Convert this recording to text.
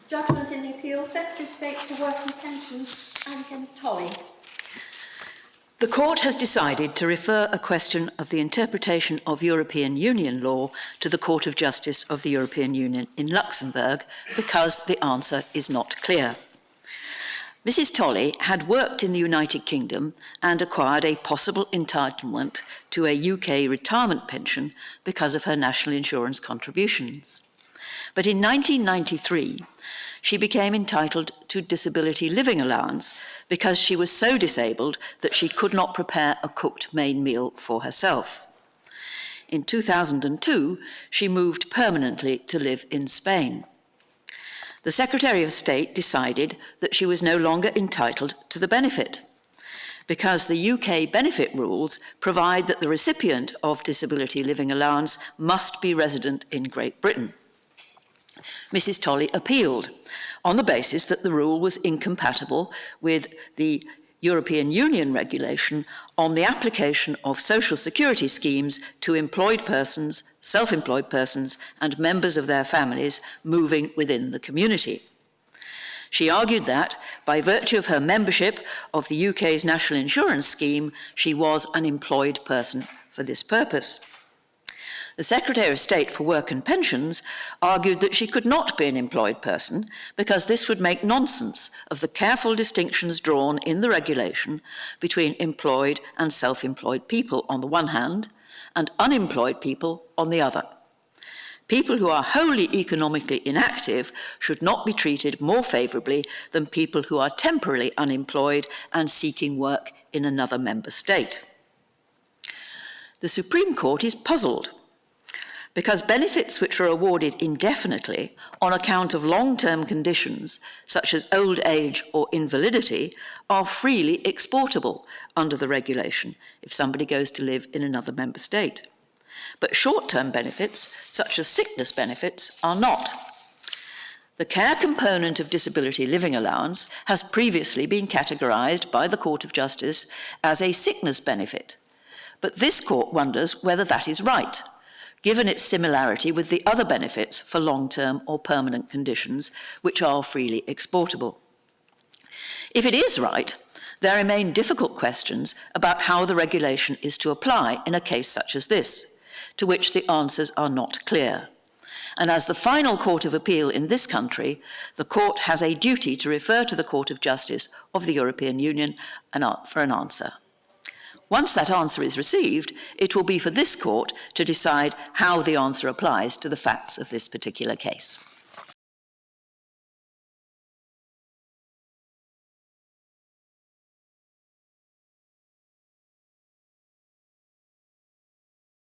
Judgment in the appeal. Secretary of State for Work and Pensions, Mrs Tolley. The Court has decided to refer a question of the interpretation of European Union law to the Court of Justice of the European Union in Luxembourg because the answer is not clear. Mrs Tolley had worked in the United Kingdom and acquired a possible entitlement to a UK retirement pension because of her national insurance contributions. But in 1993, she became entitled to Disability Living Allowance because she was so disabled that she could not prepare a cooked main meal for herself. In 2002, she moved permanently to live in Spain. The Secretary of State decided that she was no longer entitled to the benefit because the UK benefit rules provide that the recipient of Disability Living Allowance must be resident in Great Britain. Mrs Tolley appealed on the basis that the rule was incompatible with the European Union regulation on the application of social security schemes to employed persons, self-employed persons, and members of their families moving within the community. She argued that, by virtue of her membership of the UK's national insurance scheme, she was an employed person for this purpose. The Secretary of State for Work and Pensions argued that she could not be an employed person because this would make nonsense of the careful distinctions drawn in the regulation between employed and self-employed people on the one hand and unemployed people on the other. People who are wholly economically inactive should not be treated more favourably than people who are temporarily unemployed and seeking work in another member state. The Supreme Court is puzzled because benefits which are awarded indefinitely on account of long-term conditions, such as old age or invalidity, are freely exportable under the regulation if somebody goes to live in another member state. But short-term benefits, such as sickness benefits, are not. The care component of Disability Living Allowance has previously been categorised by the Court of Justice as a sickness benefit, but this court wonders whether that is right, given its similarity with the other benefits for long-term or permanent conditions, which are freely exportable. If it is right, there remain difficult questions about how the regulation is to apply in a case such as this, to which the answers are not clear. And as the final court of appeal in this country, the court has a duty to refer to the Court of Justice of the European Union for an answer. Once that answer is received, it will be for this court to decide how the answer applies to the facts of this particular case.